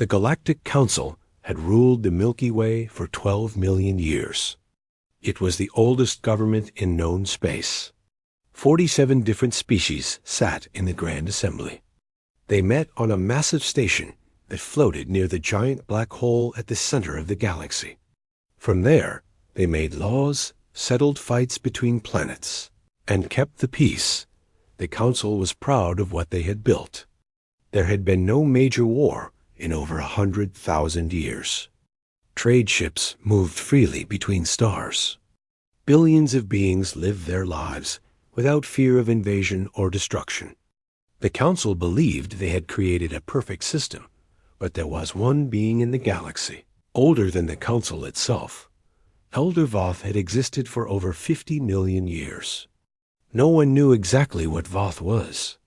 The Galactic Council had ruled the Milky Way for 12 million years. It was the oldest government in known space. 47 different species sat in the Grand Assembly. They met on a massive station that floated near the giant black hole at the center of the galaxy. From there, they made laws, settled fights between planets, and kept the peace. The Council was proud of what they had built. There had been no major war in over 100,000 years. Trade ships moved freely between stars. Billions of beings lived their lives without fear of invasion or destruction. The Council believed they had created a perfect system, but there was one being in the galaxy, older than the Council itself. Elder Voth had existed for over 50 million years. No one knew exactly what Voth was.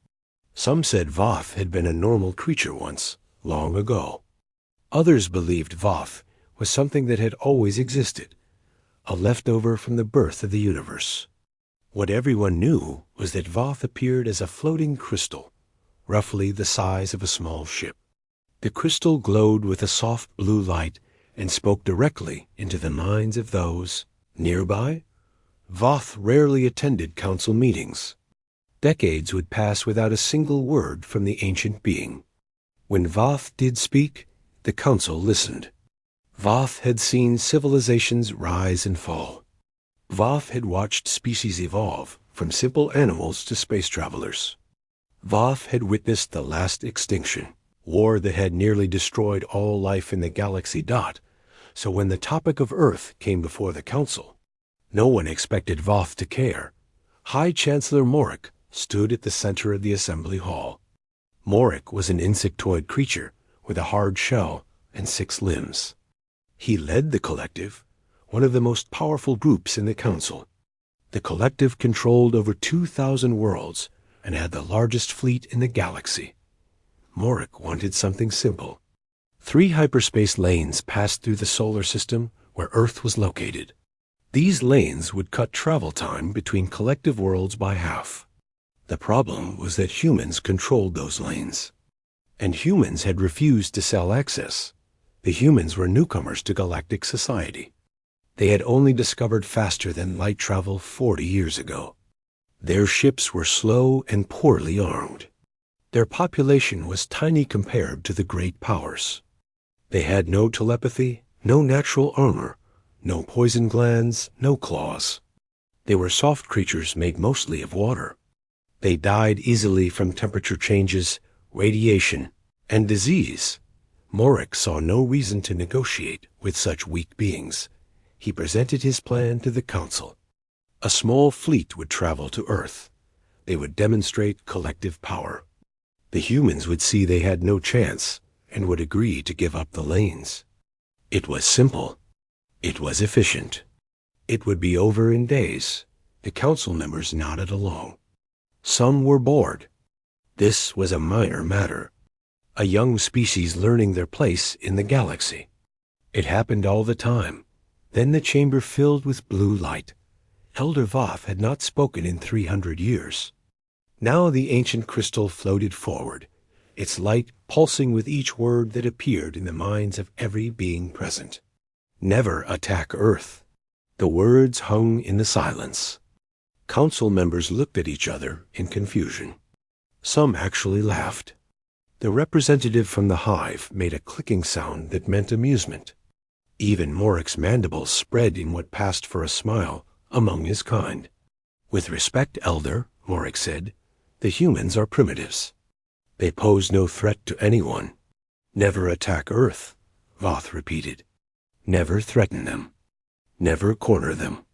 Some said Voth had been a normal creature once, long ago. Others believed Voth was something that had always existed, a leftover from the birth of the universe. What everyone knew was that Voth appeared as a floating crystal, roughly the size of a small ship. The crystal glowed with a soft blue light and spoke directly into the minds of those nearby. Voth rarely attended council meetings. Decades would pass without a single word from the ancient being. When Voth did speak, the council listened. Voth had seen civilizations rise and fall. Voth had watched species evolve from simple animals to space travelers. Voth had witnessed the last extinction, war that had nearly destroyed all life in the galaxy dot. So when the topic of Earth came before the council, no one expected Voth to care. High Chancellor Morik stood at the center of the assembly hall. Morik was an insectoid creature with a hard shell and 6 limbs. He led the Collective, one of the most powerful groups in the Council. The Collective controlled over 2,000 worlds and had the largest fleet in the galaxy. Morik wanted something simple. 3 hyperspace lanes passed through the solar system where Earth was located. These lanes would cut travel time between collective worlds by half. The problem was that humans controlled those lanes, and humans had refused to sell access. The humans were newcomers to galactic society. They had only discovered faster than light travel 40 years ago. Their ships were slow and poorly armed. Their population was tiny compared to the great powers. They had no telepathy, no natural armor, no poison glands, no claws. They were soft creatures made mostly of water. They died easily from temperature changes, radiation, and disease. Morik saw no reason to negotiate with such weak beings. He presented his plan to the council. A small fleet would travel to Earth. They would demonstrate collective power. The humans would see they had no chance and would agree to give up the lanes. It was simple. It was efficient. It would be over in days. The council members nodded along. Some were bored. This was a minor matter. A young species learning their place in the galaxy. It happened all the time. Then the chamber filled with blue light. Elder Voth had not spoken in 300 years. Now the ancient crystal floated forward, its light pulsing with each word that appeared in the minds of every being present. Never attack Earth. The words hung in the silence. Council members looked at each other in confusion. Some actually laughed. The representative from the hive made a clicking sound that meant amusement. Even Morik's mandibles spread in what passed for a smile among his kind. With respect, Elder, Morik said, the humans are primitives. They pose no threat to anyone. Never attack Earth, Voth repeated. Never threaten them. Never corner them.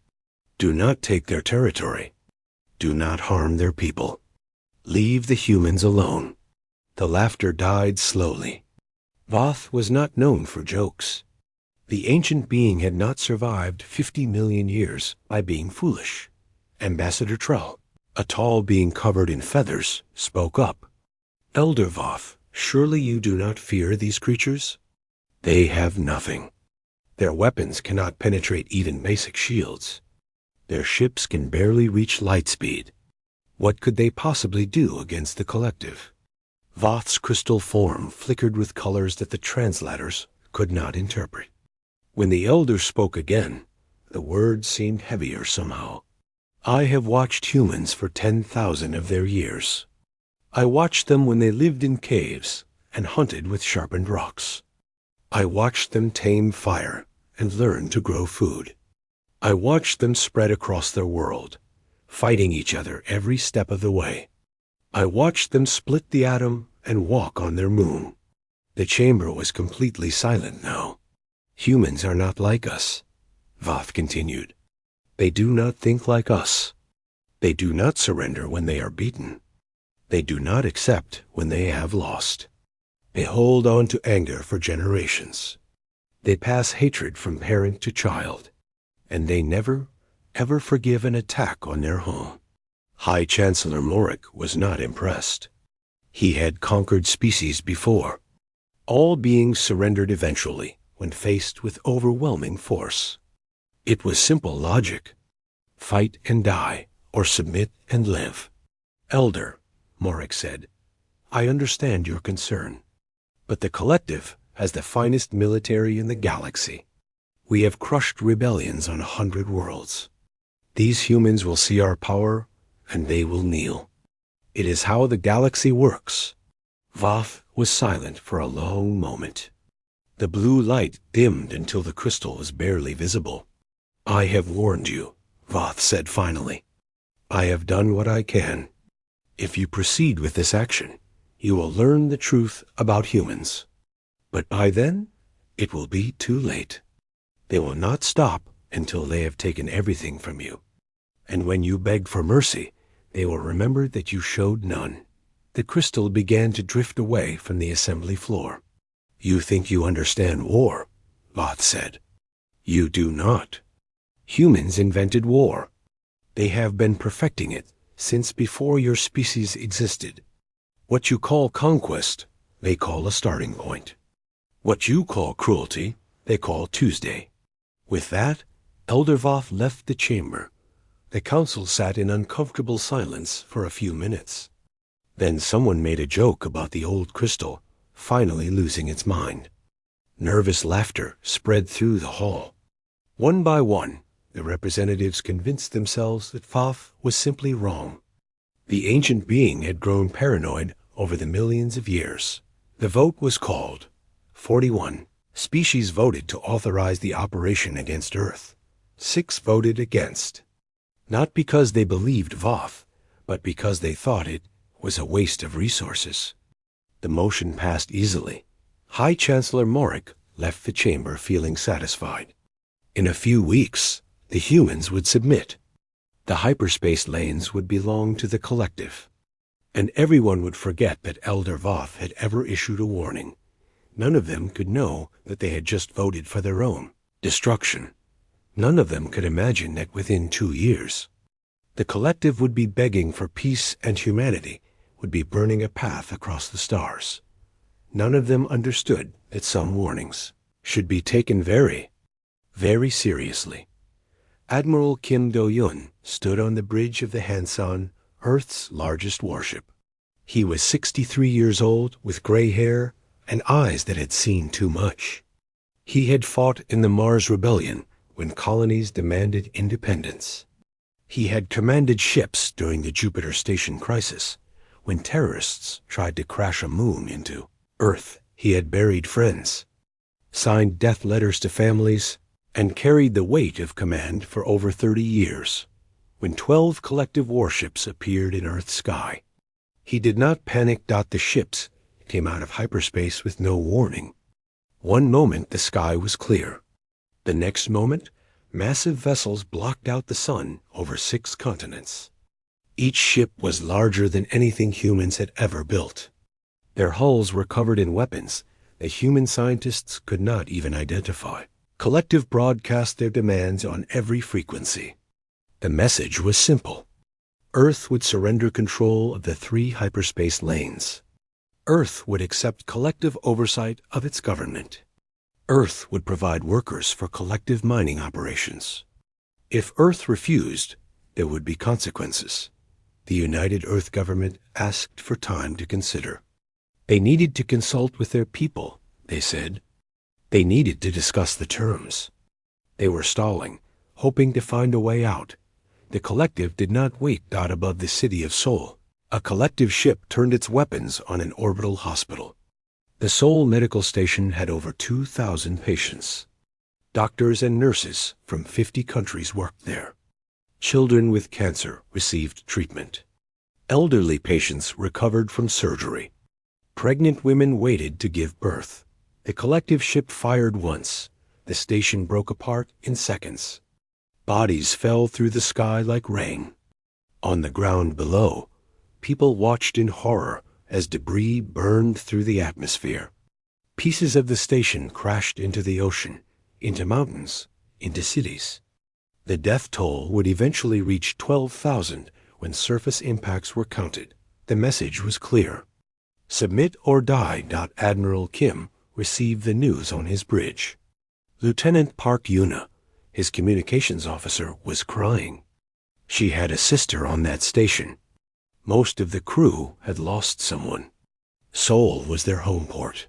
Do not take their territory. Do not harm their people. Leave the humans alone. The laughter died slowly. Voth was not known for jokes. The ancient being had not survived 50 million years by being foolish. Ambassador Trell, a tall being covered in feathers, spoke up. Elder Voth, surely you do not fear these creatures? They have nothing. Their weapons cannot penetrate even basic shields. Their ships can barely reach light speed. What could they possibly do against the collective? Voth's crystal form flickered with colors that the translators could not interpret. When the elder spoke again, the words seemed heavier somehow. I have watched humans for 10,000 of their years. I watched them when they lived in caves and hunted with sharpened rocks. I watched them tame fire and learn to grow food. I watched them spread across their world, fighting each other every step of the way. I watched them split the atom and walk on their moon. The chamber was completely silent now. Humans are not like us, Voth continued. They do not think like us. They do not surrender when they are beaten. They do not accept when they have lost. They hold on to anger for generations. They pass hatred from parent to child, and they never, ever forgive an attack on their home. High Chancellor Morik was not impressed. He had conquered species before. All beings surrendered eventually when faced with overwhelming force. It was simple logic. Fight and die, or submit and live. Elder, Morik said, I understand your concern. But the collective has the finest military in the galaxy. We have crushed rebellions on 100 worlds. These humans will see our power, and they will kneel. It is how the galaxy works. Voth was silent for a long moment. The blue light dimmed until the crystal was barely visible. I have warned you, Voth said finally. I have done what I can. If you proceed with this action, you will learn the truth about humans. But by then, it will be too late. They will not stop until they have taken everything from you. And when you beg for mercy, they will remember that you showed none. The crystal began to drift away from the assembly floor. You think you understand war, Voth said. You do not. Humans invented war. They have been perfecting it since before your species existed. What you call conquest, they call a starting point. What you call cruelty, they call Tuesday. With that, Elder Voth left the chamber. The council sat in uncomfortable silence for a few minutes. Then someone made a joke about the old crystal finally losing its mind. Nervous laughter spread through the hall. One by one, the representatives convinced themselves that Voth was simply wrong. The ancient being had grown paranoid over the millions of years. The vote was called. 41 species voted to authorize the operation against Earth. 6 voted against. Not because they believed Voth, but because they thought it was a waste of resources. The motion passed easily. High Chancellor Morik left the chamber feeling satisfied. In a few weeks, the humans would submit. The hyperspace lanes would belong to the collective. And everyone would forget that Elder Voth had ever issued a warning. None of them could know that they had just voted for their own destruction. None of them could imagine that within 2 years, the collective would be begging for peace and humanity would be burning a path across the stars. None of them understood that some warnings should be taken very, very seriously. Admiral Kim Do-yun stood on the bridge of the Hansan, Earth's largest warship. He was 63 years old with gray hair and eyes that had seen too much. He had fought in the Mars Rebellion when colonies demanded independence. He had commanded ships during the Jupiter Station crisis when terrorists tried to crash a moon into Earth. He had buried friends, signed death letters to families, and carried the weight of command for over 30 years when 12 collective warships appeared in Earth's sky. He did not panic. The ships came out of hyperspace with no warning. One moment the sky was clear. The next moment, massive vessels blocked out the sun over 6 continents. Each ship was larger than anything humans had ever built. Their hulls were covered in weapons that human scientists could not even identify. Collective broadcast their demands on every frequency. The message was simple. Earth would surrender control of the 3 hyperspace lanes. Earth would accept collective oversight of its government. Earth would provide workers for collective mining operations. If Earth refused, there would be consequences. The United Earth government asked for time to consider. They needed to consult with their people, they said. They needed to discuss the terms. They were stalling, hoping to find a way out. The collective did not wait out above the city of Seoul. A collective ship turned its weapons on an orbital hospital. The Seoul Medical Station had over 2,000 patients. Doctors and nurses from 50 countries worked there. Children with cancer received treatment. Elderly patients recovered from surgery. Pregnant women waited to give birth. The collective ship fired once. The station broke apart in seconds. Bodies fell through the sky like rain. On the ground below, people watched in horror as debris burned through the atmosphere. Pieces of the station crashed into the ocean, into mountains, into cities. The death toll would eventually reach 12,000 when surface impacts were counted. The message was clear. Submit or die. Admiral Kim received the news on his bridge. Lieutenant Park Yuna, his communications officer, was crying. She had a sister on that station. Most of the crew had lost someone. Seoul was their home port.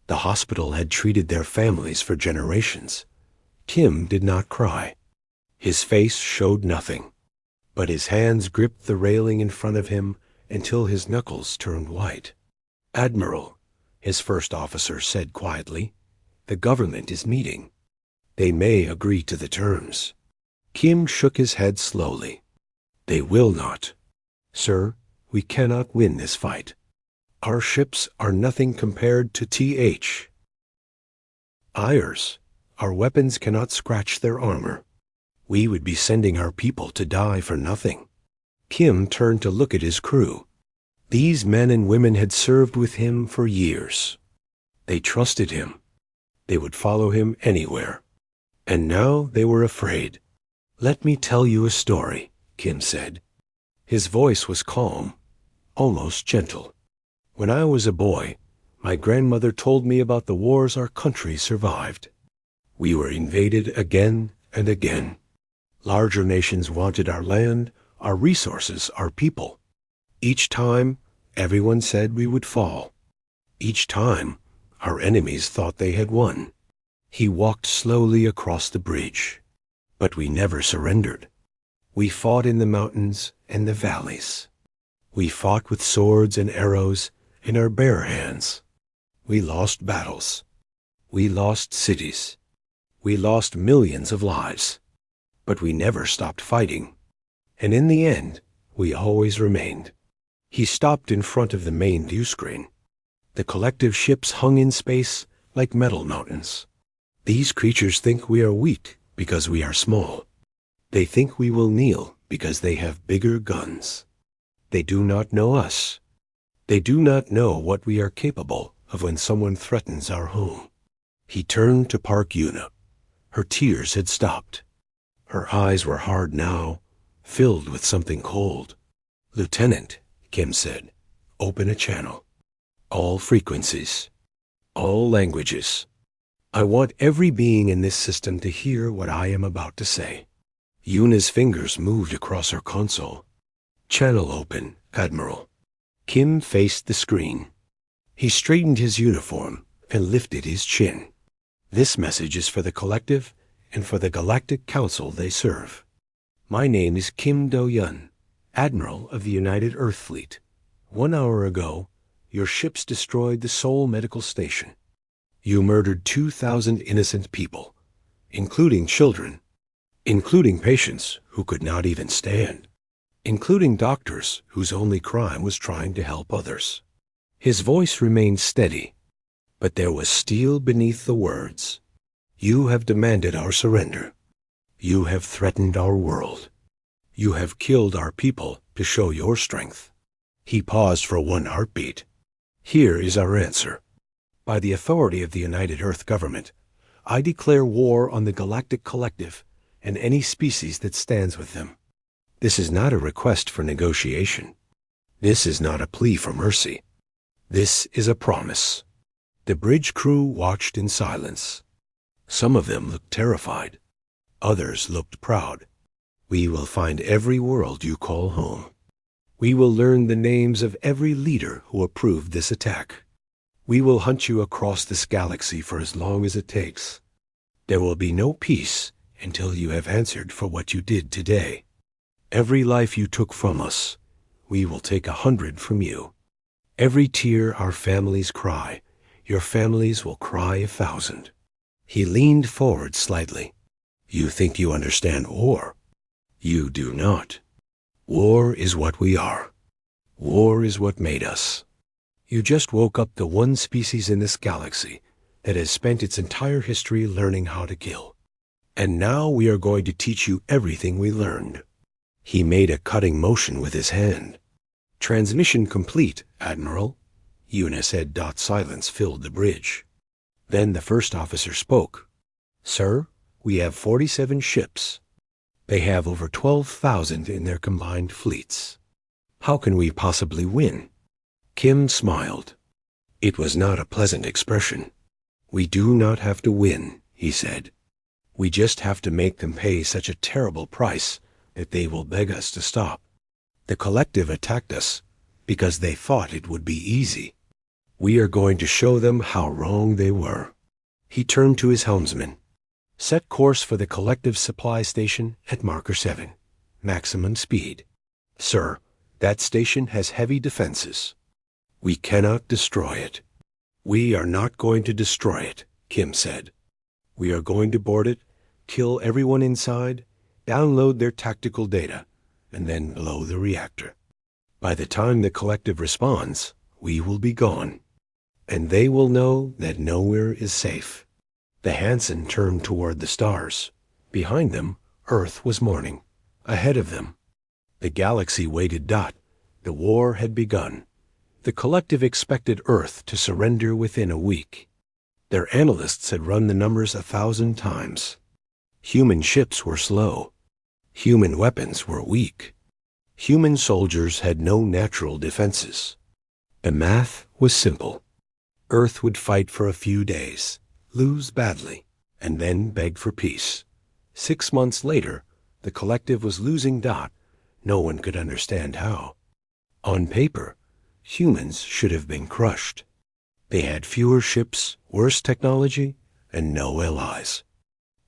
The hospital had treated their families for generations. Kim did not cry. His face showed nothing, but his hands gripped the railing in front of him until his knuckles turned white. "Admiral," his first officer said quietly, "the government is meeting. They may agree to the terms." Kim shook his head slowly. "They will not. Sir, we cannot win this fight. Our ships are nothing compared to Irs. Our weapons cannot scratch their armor. We would be sending our people to die for nothing." Kim turned to look at his crew. These men and women had served with him for years. They trusted him. They would follow him anywhere. And now they were afraid. "Let me tell you a story," Kim said. His voice was calm, almost gentle. "When I was a boy, my grandmother told me about the wars our country survived. We were invaded again and again. Larger nations wanted our land, our resources, our people. Each time, everyone said we would fall. Each time, our enemies thought they had won." He walked slowly across the bridge. "But we never surrendered. We fought in the mountains and the valleys. We fought with swords and arrows in our bare hands. We lost battles. We lost cities. We lost millions of lives. But we never stopped fighting. And in the end, we always remained." He stopped in front of the main view screen. The collective ships hung in space like metal mountains. "These creatures think we are weak because we are small. They think we will kneel because they have bigger guns. They do not know us. They do not know what we are capable of when someone threatens our home." He turned to Park Yuna. Her tears had stopped. Her eyes were hard now, filled with something cold. "Lieutenant," Kim said, "open a channel. All frequencies. All languages. I want every being in this system to hear what I am about to say." Yuna's fingers moved across her console. "Channel open, Admiral." Kim faced the screen. He straightened his uniform and lifted his chin. "This message is for the collective and for the Galactic Council they serve. My name is Kim Do-yun, Admiral of the United Earth Fleet. 1 hour ago, your ships destroyed the Seoul Medical Station. You murdered 2,000 innocent people, including children, including patients who could not even stand, including doctors whose only crime was trying to help others." His voice remained steady, but there was steel beneath the words. "You have demanded our surrender. You have threatened our world. You have killed our people to show your strength." He paused for one heartbeat. "Here is our answer. By the authority of the United Earth Government, I declare war on the Galactic Collective and any species that stands with them. This is not a request for negotiation. This is not a plea for mercy. This is a promise." The bridge crew watched in silence. Some of them looked terrified. Others looked proud. "We will find every world you call home. We will learn the names of every leader who approved this attack. We will hunt you across this galaxy for as long as it takes. There will be no peace until you have answered for what you did today. Every life you took from us, we will take 100 from you. Every tear our families cry, your families will cry 1,000. He leaned forward slightly. You think you understand war? You do not. War is what we are. War is what made us. You just woke up the one species in this galaxy that has spent its entire history learning how to kill. And now we are going to teach you everything we learned. He made a cutting motion with his hand. Transmission complete, Admiral. Una said. Silence filled the bridge. Then the first officer spoke. Sir, we have 47 ships. They have over 12,000 in their combined fleets. How can we possibly win? Kim smiled. It was not a pleasant expression. We do not have to win, he said. We just have to make them pay such a terrible price that they will beg us to stop. The collective attacked us because they thought it would be easy. We are going to show them how wrong they were. He turned to his helmsman. Set course for the collective supply station at marker 7. Maximum speed. Sir, that station has heavy defenses. We cannot destroy it. We are not going to destroy it, Kim said. We are going to board it, kill everyone inside, download their tactical data, and then blow the reactor. By the time the collective responds, we will be gone. And they will know that nowhere is safe. The Hansen turned toward the stars. Behind them, Earth was morning. Ahead of them, the galaxy waited. The war had begun. The collective expected Earth to surrender within a week. Their analysts had run the numbers 1,000 times. Human ships were slow. Human weapons were weak. Human soldiers had no natural defenses. The math was simple. Earth would fight for a few days, lose badly, and then beg for peace. 6 months later, the collective was losing. No one could understand how. On paper, humans should have been crushed. They had fewer ships, worse technology, and no allies.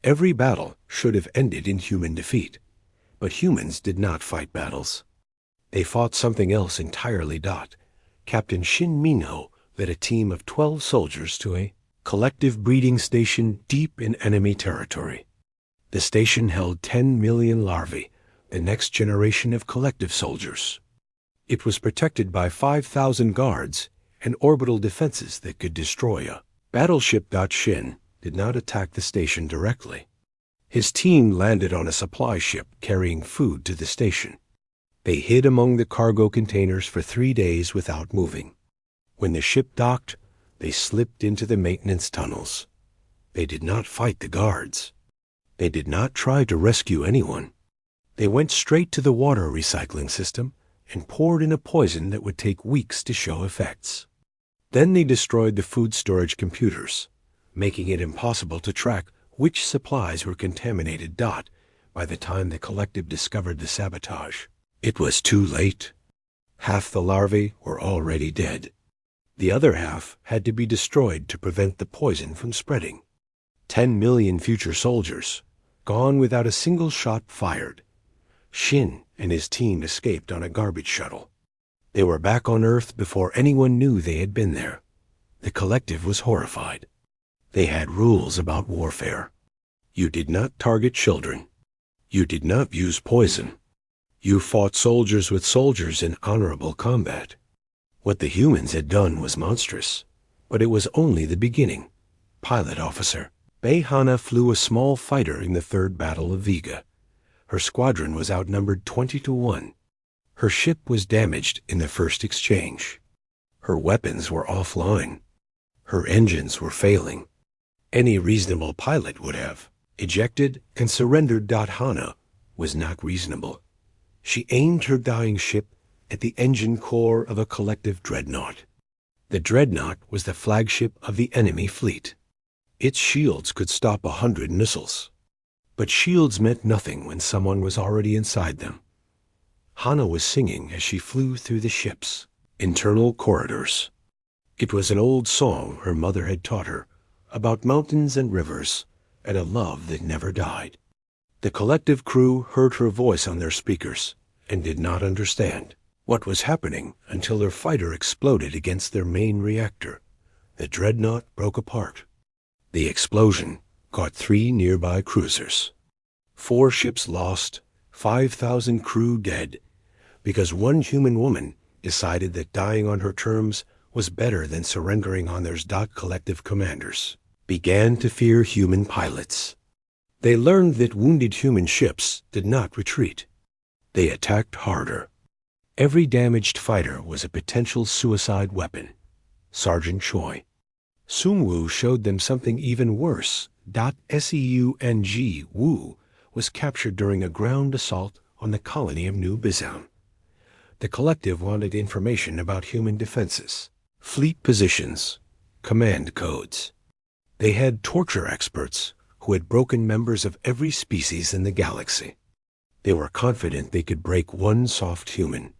Every battle should have ended in human defeat, but humans did not fight battles. They fought something else entirely. Captain Shin Minho led a team of 12 soldiers to a collective breeding station deep in enemy territory. The station held 10 million larvae, the next generation of collective soldiers. It was protected by 5,000 guards and orbital defenses that could destroy a battleship. Shin did not attack the station directly. His team landed on a supply ship carrying food to the station. They hid among the cargo containers for 3 days without moving. When the ship docked, they slipped into the maintenance tunnels. They did not fight the guards. They did not try to rescue anyone. They went straight to the water recycling system and poured in a poison that would take weeks to show effects. Then they destroyed the food storage computers, making it impossible to track which supplies were contaminated. By the time the collective discovered the sabotage, it was too late. Half the larvae were already dead. The other half had to be destroyed to prevent the poison from spreading. 10 million future soldiers, gone without a single shot fired. Shin and his team escaped on a garbage shuttle. They were back on Earth before anyone knew they had been there. The collective was horrified. They had rules about warfare. You did not target children. You did not use poison. You fought soldiers with soldiers in honorable combat. What the humans had done was monstrous, but it was only the beginning. Pilot officer Behana flew a small fighter in the Third Battle of Vega. Her squadron was outnumbered 20-1. Her ship was damaged in the first exchange. Her weapons were offline. Her engines were failing. Any reasonable pilot would have ejected and surrendered. Hana was not reasonable. She aimed her dying ship at the engine core of a collective dreadnought. The dreadnought was the flagship of the enemy fleet. Its shields could stop 100 missiles. But shields meant nothing when someone was already inside them. Hana was singing as she flew through the ship's internal corridors. It was an old song her mother had taught her about mountains and rivers and a love that never died. The collective crew heard her voice on their speakers and did not understand what was happening until their fighter exploded against their main reactor. The dreadnought broke apart. The explosion caught 3 nearby cruisers. 4 ships lost, 5,000 crew dead, because one human woman decided that dying on her terms was better than surrendering on their collective commanders. Began to fear human pilots. They learned that wounded human ships did not retreat. They attacked harder. Every damaged fighter was a potential suicide weapon. Sergeant Choi. Sung-woo showed them something even worse. Seung Woo was captured during a ground assault on the colony of New Bizam. The collective wanted information about human defenses, fleet positions, command codes. They had torture experts who had broken members of every species in the galaxy. They were confident they could break one soft human.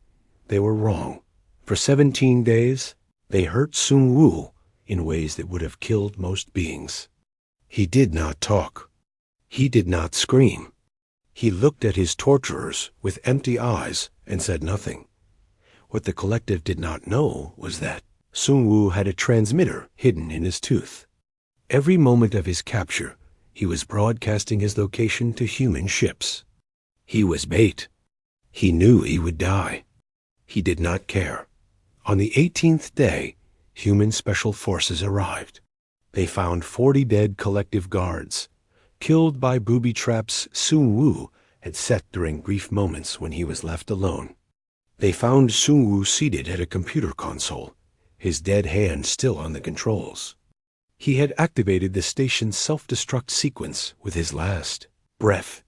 They were wrong. For 17 days, they hurt Sung-woo in ways that would have killed most beings. He did not talk. He did not scream. He looked at his torturers with empty eyes and said nothing. What the collective did not know was that Sung-woo had a transmitter hidden in his tooth. Every moment of his capture, he was broadcasting his location to human ships. He was bait. He knew he would die. He did not care. On the 18th day, human special forces arrived. They found 40 dead collective guards, killed by booby traps Sung-woo had set during brief moments when he was left alone. They found Sung-woo seated at a computer console, his dead hand still on the controls. He had activated the station's self-destruct sequence with his last breath.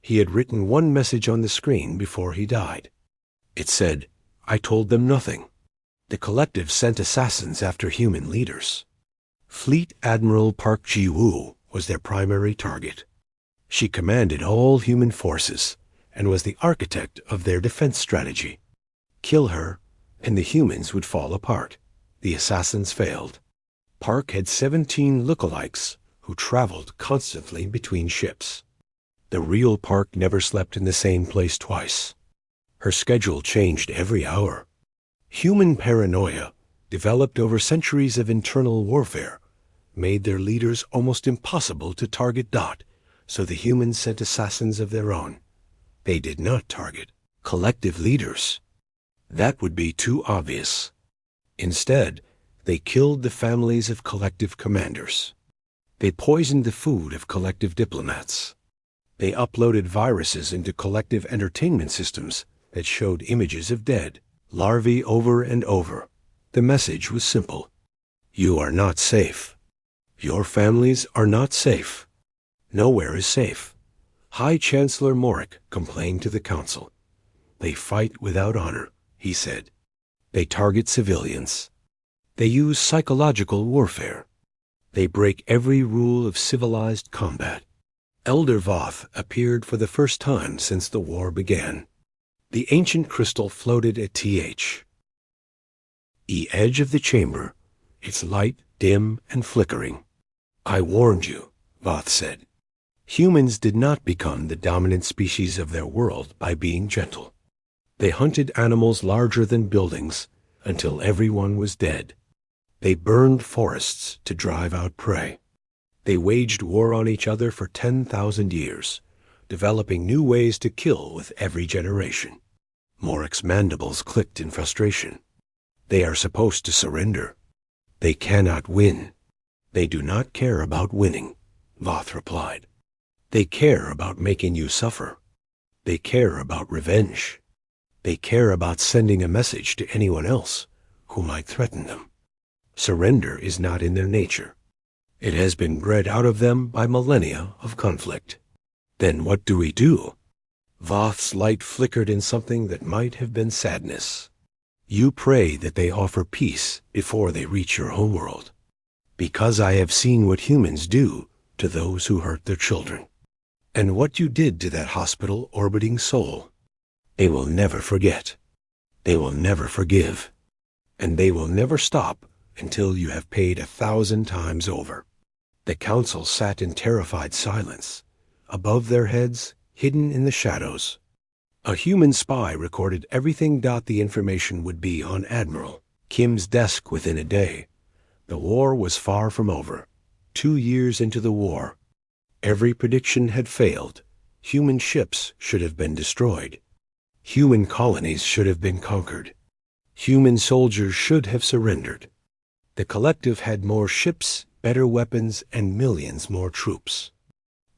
He had written one message on the screen before he died. It said, "I told them nothing." The collective sent assassins after human leaders. Fleet Admiral Park Ji-woo was their primary target. She commanded all human forces and was the architect of their defense strategy. Kill her, and the humans would fall apart. The assassins failed. Park had 17 lookalikes who traveled constantly between ships. The real Park never slept in the same place twice. Her schedule changed every hour. Human paranoia, developed over centuries of internal warfare, made their leaders almost impossible to target. So the humans sent assassins of their own. They did not target collective leaders. That would be too obvious. Instead, they killed the families of collective commanders. They poisoned the food of collective diplomats. They uploaded viruses into collective entertainment systems that showed images of dead larvae over and over. The message was simple. You are not safe. Your families are not safe. Nowhere is safe. High Chancellor Morik complained to the Council. They fight without honor, he said. They target civilians. They use psychological warfare. They break every rule of civilized combat. Elder Voth appeared for the first time since the war began. The ancient crystal floated at the edge of the chamber, its light dim and flickering. I warned you, Voth said. Humans did not become the dominant species of their world by being gentle. They hunted animals larger than buildings until everyone was dead. They burned forests to drive out prey. They waged war on each other for 10,000 years, developing new ways to kill with every generation. Morik's mandibles clicked in frustration. They are supposed to surrender. They cannot win. They do not care about winning, Voth replied. They care about making you suffer. They care about revenge. They care about sending a message to anyone else who might threaten them. Surrender is not in their nature. It has been bred out of them by millennia of conflict. Then what do we do? Voth's light flickered in something that might have been sadness. You pray that they offer peace before they reach your homeworld. Because I have seen what humans do to those who hurt their children. And what you did to that hospital orbiting soul. They will never forget. They will never forgive. And they will never stop until you have paid 1,000 times over. The council sat in terrified silence. Above their heads, hidden in the shadows, a human spy recorded everything. The information would be on Admiral Kim's desk within a day. The war was far from over. 2 years into the war, every prediction had failed. Human ships should have been destroyed. Human colonies should have been conquered. Human soldiers should have surrendered. The collective had more ships, better weapons, and millions more troops.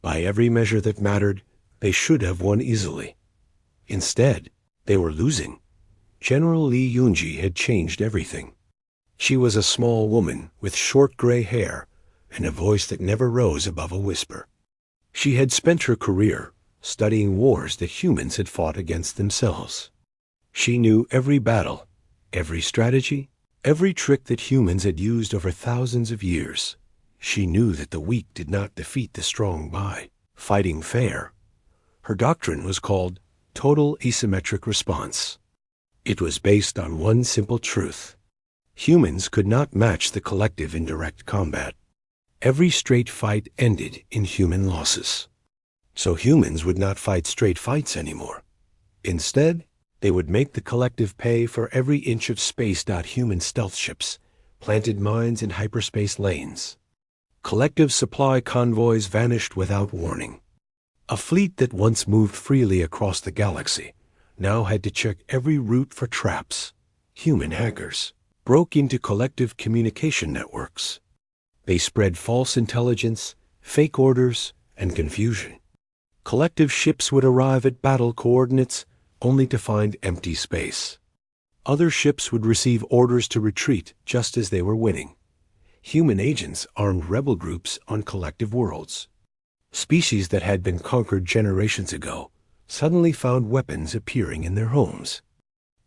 By every measure that mattered, they should have won easily. Instead, they were losing. General Lee Yunji had changed everything. She was a small woman with short gray hair and a voice that never rose above a whisper. She had spent her career studying wars that humans had fought against themselves. She knew every battle, every strategy, every trick that humans had used over thousands of years. She knew that the weak did not defeat the strong by fighting fair. Her doctrine was called total asymmetric response. It was based on one simple truth. Humans could not match the collective in direct combat. Every straight fight ended in human losses. So humans would not fight straight fights anymore. Instead, they would make the collective pay for every inch of space. Human stealth ships planted mines in hyperspace lanes. Collective supply convoys vanished without warning. A fleet that once moved freely across the galaxy now had to check every route for traps. Human hackers broke into collective communication networks. They spread false intelligence, fake orders, and confusion. Collective ships would arrive at battle coordinates only to find empty space. Other ships would receive orders to retreat just as they were winning. Human agents armed rebel groups on collective worlds. Species that had been conquered generations ago suddenly found weapons appearing in their homes.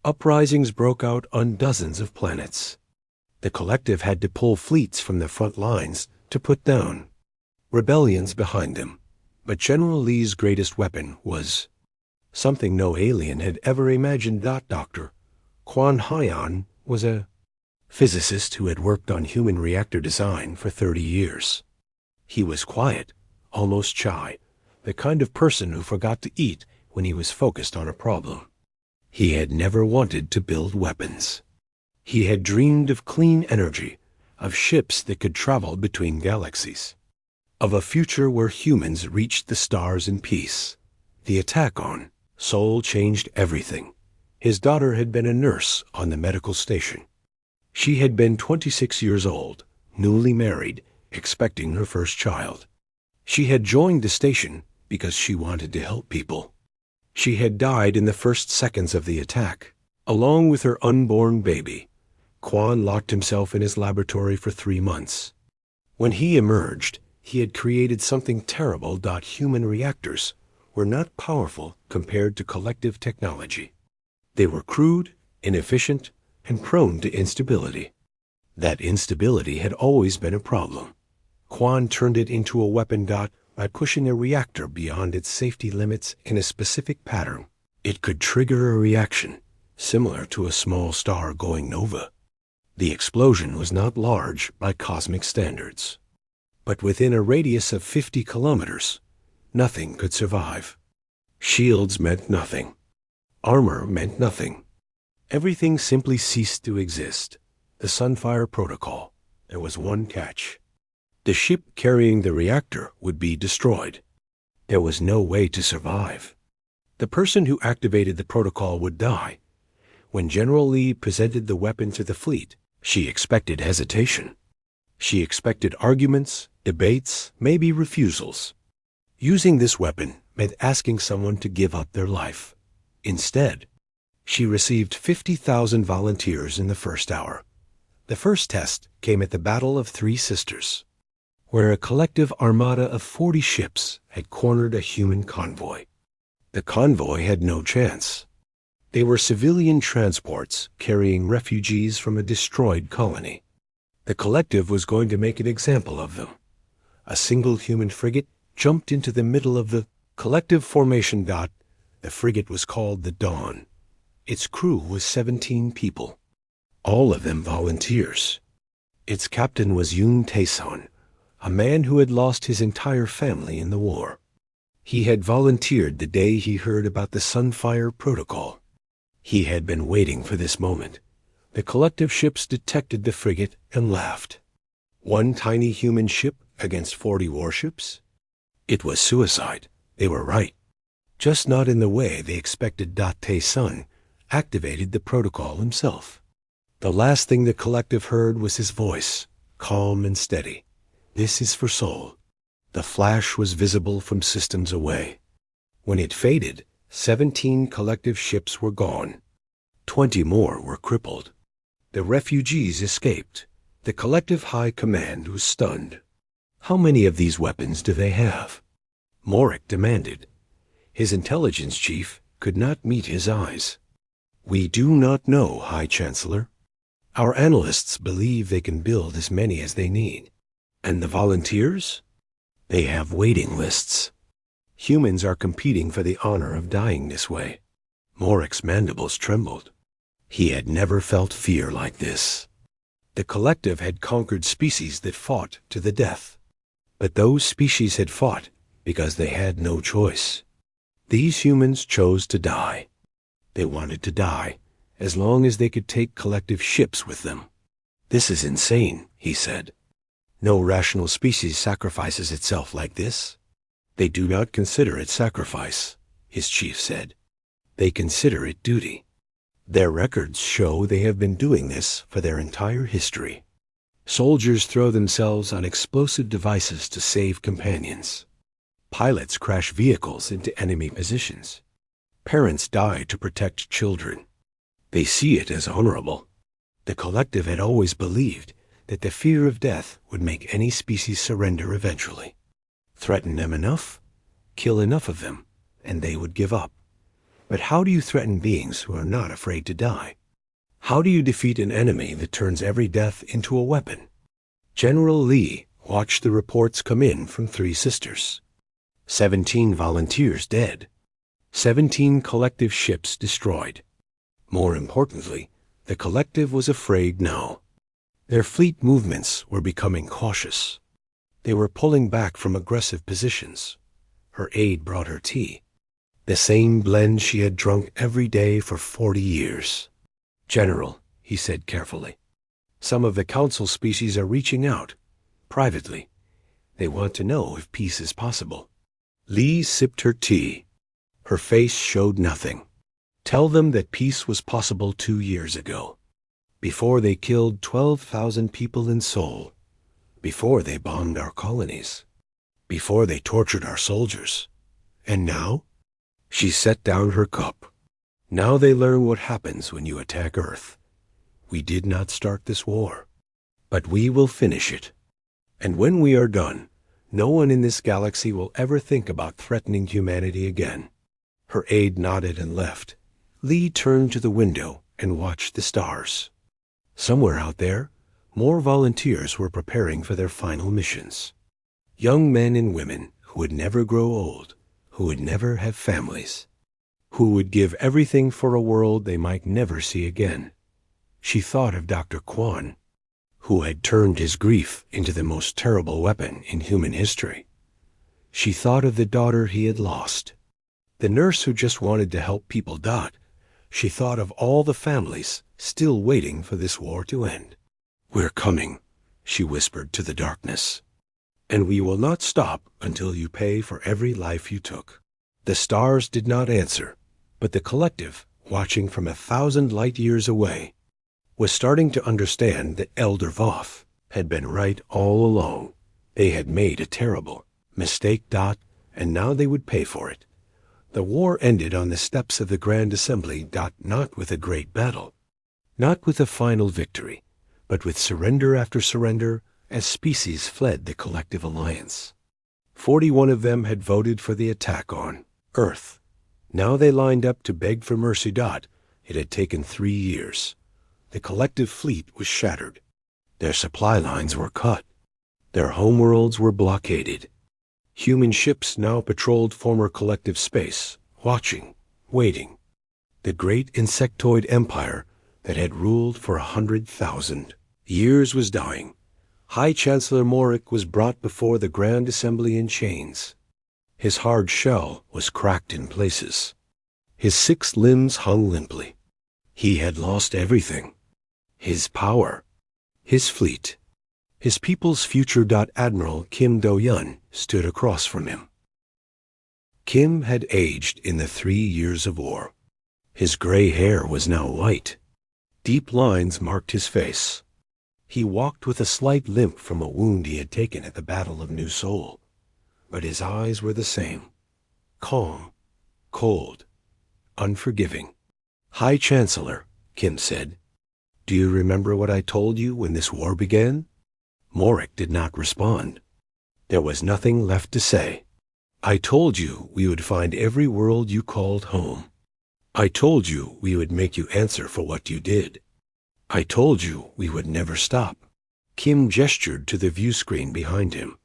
Uprisings broke out on dozens of planets. The collective had to pull fleets from the front lines to put down rebellions behind them. But General Lee's greatest weapon was something no alien had ever imagined. Dr. Quan Haiyan was a physicist who had worked on human reactor design for 30 years. He was quiet, almost shy, the kind of person who forgot to eat when he was focused on a problem. He had never wanted to build weapons. He had dreamed of clean energy, of ships that could travel between galaxies, of a future where humans reached the stars in peace. The attack on Seoul changed everything. His daughter had been a nurse on the medical station. She had been 26 years old, newly married, expecting her first child. She had joined the station because she wanted to help people. She had died in the first seconds of the attack, along with her unborn baby. Quan locked himself in his laboratory for 3 months. When he emerged, he had created something terrible. Human reactors were not powerful compared to collective technology. They were crude, inefficient, and prone to instability. That instability had always been a problem. Quan turned it into a weapon. By pushing a reactor beyond its safety limits in a specific pattern, it could trigger a reaction similar to a small star going nova. The explosion was not large by cosmic standards, but within a radius of 50 kilometers, nothing could survive. Shields meant nothing. Armor meant nothing. Everything simply ceased to exist. The Sunfire Protocol. There was one catch. The ship carrying the reactor would be destroyed. There was no way to survive. The person who activated the protocol would die. When General Lee presented the weapon to the fleet, she expected hesitation. She expected arguments, debates, maybe refusals. Using this weapon meant asking someone to give up their life. Instead, she received 50,000 volunteers in the first hour. The first test came at the Battle of Three Sisters, where a collective armada of 40 ships had cornered a human convoy. The convoy had no chance. They were civilian transports carrying refugees from a destroyed colony. The collective was going to make an example of them. A single human frigate jumped into the middle of the collective formation. The frigate was called the Dawn. Its crew was 17 people, all of them volunteers. Its captain was Yoon Taeson, a man who had lost his entire family in the war. He had volunteered the day he heard about the Sunfire Protocol. He had been waiting for this moment. The collective ships detected the frigate and laughed. One tiny human ship against 40 warships? It was suicide. They were right. Just not in the way they expected. Tae-sun activated the protocol himself. The last thing the collective heard was his voice, calm and steady. "This is for Seoul." The flash was visible from systems away. When it faded, 17 collective ships were gone. 20 more were crippled. The refugees escaped. The collective high command was stunned. "How many of these weapons do they have?" Morik demanded. His intelligence chief could not meet his eyes. "We do not know, High Chancellor. Our analysts believe they can build as many as they need. And the volunteers? They have waiting lists. Humans are competing for the honor of dying this way." Morik's mandibles trembled. He had never felt fear like this. The collective had conquered species that fought to the death. But those species had fought because they had no choice. These humans chose to die. They wanted to die as long as they could take collective ships with them. "This is insane," he said. "No rational species sacrifices itself like this." "They do not consider it sacrifice," his chief said. "They consider it duty. Their records show they have been doing this for their entire history. Soldiers throw themselves on explosive devices to save companions. Pilots crash vehicles into enemy positions. Parents die to protect children. They see it as honorable. The collective had always believed that the fear of death would make any species surrender eventually. Threaten them enough, kill enough of them, and they would give up. But how do you threaten beings who are not afraid to die? How do you defeat an enemy that turns every death into a weapon? General Lee watched the reports come in from Three Sisters. 17 volunteers dead. 17 collective ships destroyed. More importantly, the collective was afraid now. Their fleet movements were becoming cautious. They were pulling back from aggressive positions. Her aide brought her tea. The same blend she had drunk every day for 40 years. "General," he said carefully, "some of the council species are reaching out, privately. They want to know if peace is possible." Lee sipped her tea. Her face showed nothing. "Tell them that peace was possible 2 years ago, before they killed 12,000 people in Seoul, before they bombed our colonies, before they tortured our soldiers. And now?" She set down her cup. "Now they learn what happens when you attack Earth. We did not start this war, but we will finish it. And when we are done, no one in this galaxy will ever think about threatening humanity again." Her aide nodded and left. Lee turned to the window and watched the stars. Somewhere out there, more volunteers were preparing for their final missions. Young men and women who would never grow old, who would never have families, who would give everything for a world they might never see again. She thought of Dr. Kwan, who had turned his grief into the most terrible weapon in human history. She thought of the daughter he had lost, the nurse who just wanted to help people. She thought of all the families still waiting for this war to end. "We're coming," she whispered to the darkness. "And we will not stop until you pay for every life you took." The stars did not answer, but the collective, watching from 1,000 light years away, was starting to understand that Elder Voth had been right all along. They had made a terrible mistake. And now they would pay for it. The war ended on the steps of the Grand Assembly. Not with a great battle, not with a final victory, but with surrender after surrender as species fled the collective alliance. 41 of them had voted for the attack on Earth. Now they lined up to beg for mercy. It had taken 3 years. The collective fleet was shattered. Their supply lines were cut. Their homeworlds were blockaded. Human ships now patrolled former collective space, watching, waiting. The great insectoid empire that had ruled for 100,000 years was dying, High Chancellor Morik was brought before the Grand Assembly in chains. His hard shell was cracked in places. His 6 limbs hung limply. He had lost everything. His power, his fleet. His people's future. Admiral Kim Do-yun stood across from him. Kim had aged in the 3 years of war. His gray hair was now white. Deep lines marked his face. He walked with a slight limp from a wound he had taken at the Battle of New Seoul. But his eyes were the same. Calm, cold, unforgiving. "High Chancellor," Kim said, "do you remember what I told you when this war began?" Morik did not respond. There was nothing left to say. "I told you we would find every world you called home. I told you we would make you answer for what you did. I told you we would never stop." Kim gestured to the view screen behind him.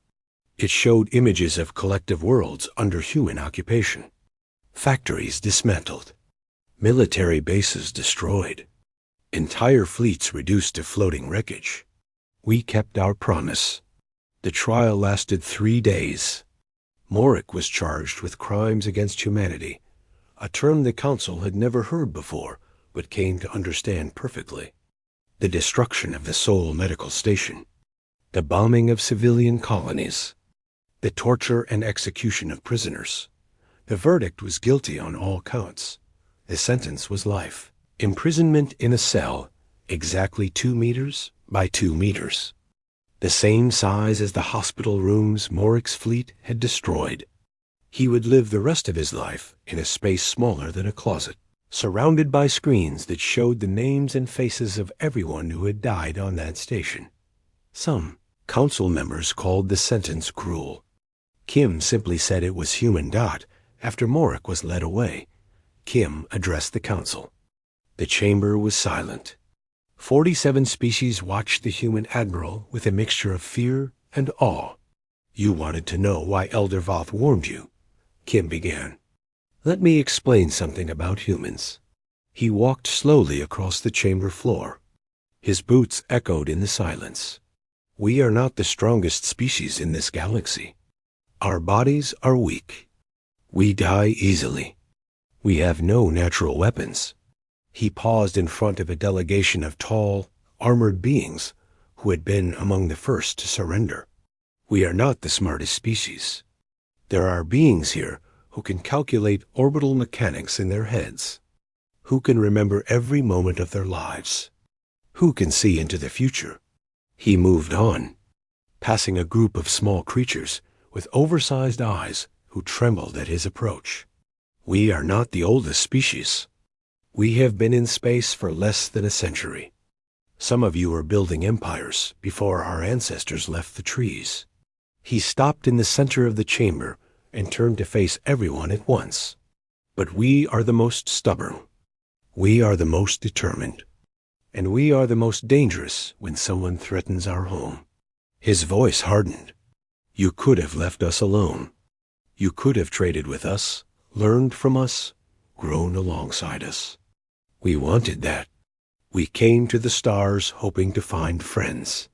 It showed images of collective worlds under human occupation. Factories dismantled. Military bases destroyed. Entire fleets reduced to floating wreckage. We kept our promise. The trial lasted 3 days. Morik was charged with crimes against humanity, a term the Council had never heard before, but came to understand perfectly. The destruction of the Seoul Medical Station, the bombing of civilian colonies, the torture and execution of prisoners. The verdict was guilty on all counts. The sentence was life, imprisonment in a cell, exactly 2 meters by 2 meters. The same size as the hospital rooms Morik's fleet had destroyed. He would live the rest of his life in a space smaller than a closet, surrounded by screens that showed the names and faces of everyone who had died on that station. Some council members called the sentence cruel. Kim simply said it was human. After Morik was led away, Kim addressed the council. The chamber was silent. 47 species watched the human admiral with a mixture of fear and awe. "You wanted to know why Elder Voth warned you," Kim began. "Let me explain something about humans." He walked slowly across the chamber floor. His boots echoed in the silence. "We are not the strongest species in this galaxy. Our bodies are weak. We die easily. We have no natural weapons." He paused in front of a delegation of tall, armored beings who had been among the first to surrender. "We are not the smartest species. There are beings here who can calculate orbital mechanics in their heads, who can remember every moment of their lives, who can see into the future." He moved on, passing a group of small creatures with oversized eyes who trembled at his approach. "We are not the oldest species. We have been in space for less than a century. Some of you are building empires before our ancestors left the trees." He stopped in the center of the chamber and turned to face everyone at once. "But we are the most stubborn. We are the most determined. And we are the most dangerous when someone threatens our home." His voice hardened. "You could have left us alone. You could have traded with us, learned from us, grown alongside us. We wanted that. We came to the stars hoping to find friends.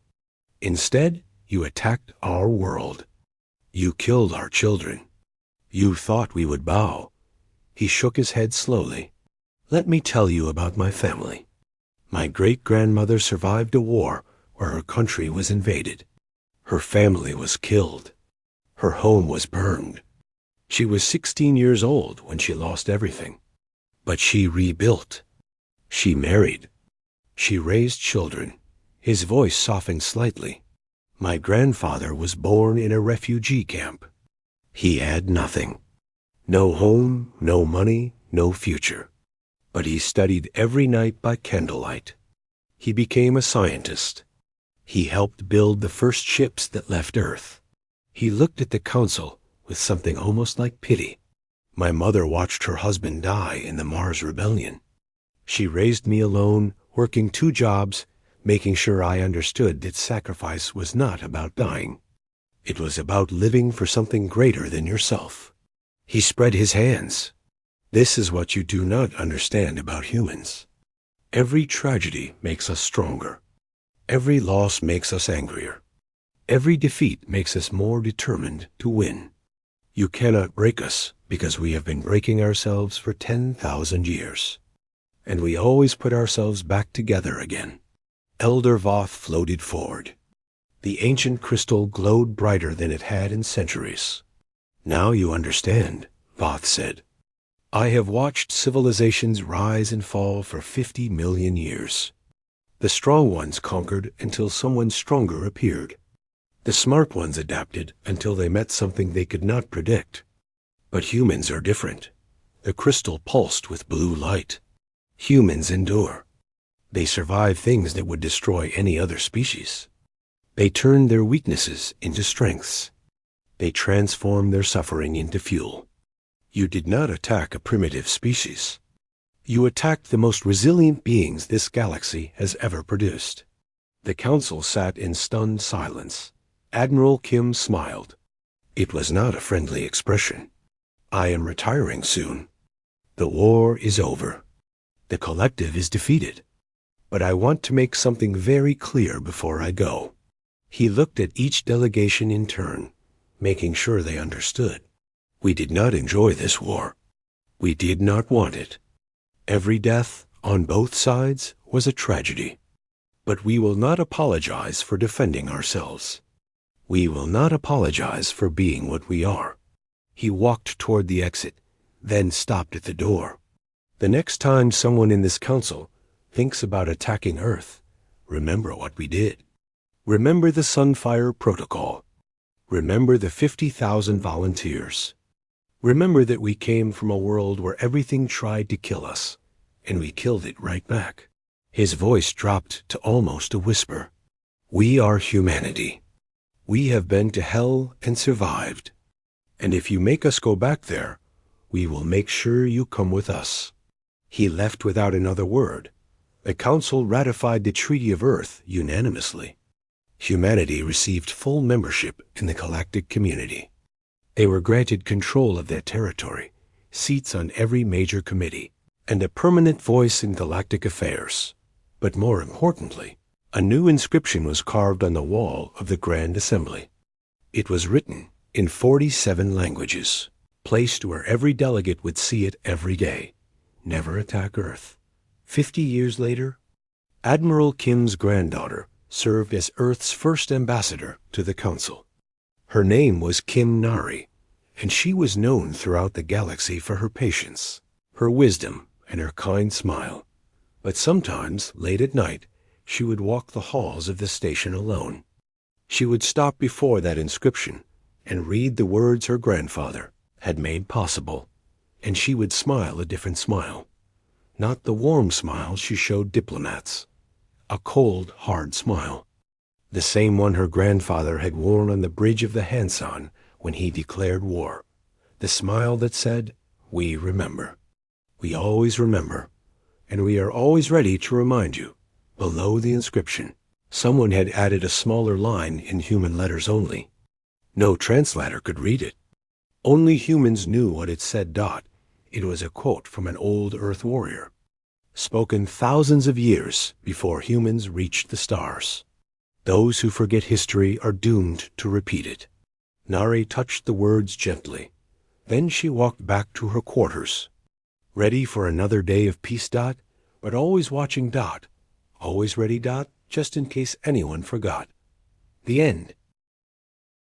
Instead, you attacked our world. You killed our children. You thought we would bow." He shook his head slowly. "Let me tell you about my family. My great-grandmother survived a war where her country was invaded. Her family was killed. Her home was burned. She was 16 years old when she lost everything. But she rebuilt. She married. She raised children." His voice softened slightly. "My grandfather was born in a refugee camp. He had nothing. No home, no money, no future. But he studied every night by candlelight. He became a scientist. He helped build the first ships that left Earth." He looked at the council with something almost like pity. "My mother watched her husband die in the Mars Rebellion. She raised me alone, working 2 jobs, making sure I understood that sacrifice was not about dying. It was about living for something greater than yourself." He spread his hands. "This is what you do not understand about humans. Every tragedy makes us stronger. Every loss makes us angrier. Every defeat makes us more determined to win. You cannot break us because we have been breaking ourselves for 10,000 years. And we always put ourselves back together again. Elder Voth floated forward. The ancient crystal glowed brighter than it had in centuries. Now you understand, Voth said. I have watched civilizations rise and fall for 50 million years. The strong ones conquered until someone stronger appeared. The smart ones adapted until they met something they could not predict. But humans are different. The crystal pulsed with blue light. Humans endure. They survive things that would destroy any other species. They turn their weaknesses into strengths. They transform their suffering into fuel. You did not attack a primitive species. You attacked the most resilient beings this galaxy has ever produced. The council sat in stunned silence. Admiral Kim smiled. It was not a friendly expression. I am retiring soon. The war is over. The collective is defeated. But I want to make something very clear before I go. He looked at each delegation in turn, making sure they understood. We did not enjoy this war. We did not want it. Every death, on both sides, was a tragedy. But we will not apologize for defending ourselves. We will not apologize for being what we are. He walked toward the exit, then stopped at the door. The next time someone in this council thinks about attacking Earth, remember what we did. Remember the Sunfire Protocol. Remember the 50,000 volunteers. Remember that we came from a world where everything tried to kill us, and we killed it right back. His voice dropped to almost a whisper. We are humanity. We have been to hell and survived. And if you make us go back there, we will make sure you come with us. He left without another word. The Council ratified the Treaty of Earth unanimously. Humanity received full membership in the galactic community. They were granted control of their territory, seats on every major committee, and a permanent voice in galactic affairs. But more importantly, a new inscription was carved on the wall of the Grand Assembly. It was written in 47 languages, placed where every delegate would see it every day. Never attack Earth. 50 years later, Admiral Kim's granddaughter served as Earth's first ambassador to the Council. Her name was Kim Nari, and she was known throughout the galaxy for her patience, her wisdom, and her kind smile. But sometimes, late at night, she would walk the halls of the station alone. She would stop before that inscription and read the words her grandfather had made possible, and she would smile a different smile. Not the warm smile she showed diplomats. A cold, hard smile. The same one her grandfather had worn on the bridge of the Hansan when he declared war. The smile that said, "We remember. We always remember, and we are always ready to remind you." Below the inscription, someone had added a smaller line in human letters only. No translator could read it. Only humans knew what it said. It was a quote from an old Earth warrior, spoken thousands of years before humans reached the stars. Those who forget history are doomed to repeat it. Nari touched the words gently. Then she walked back to her quarters, ready for another day of peace. But always watching. Always ready. Just in case anyone forgot. The end.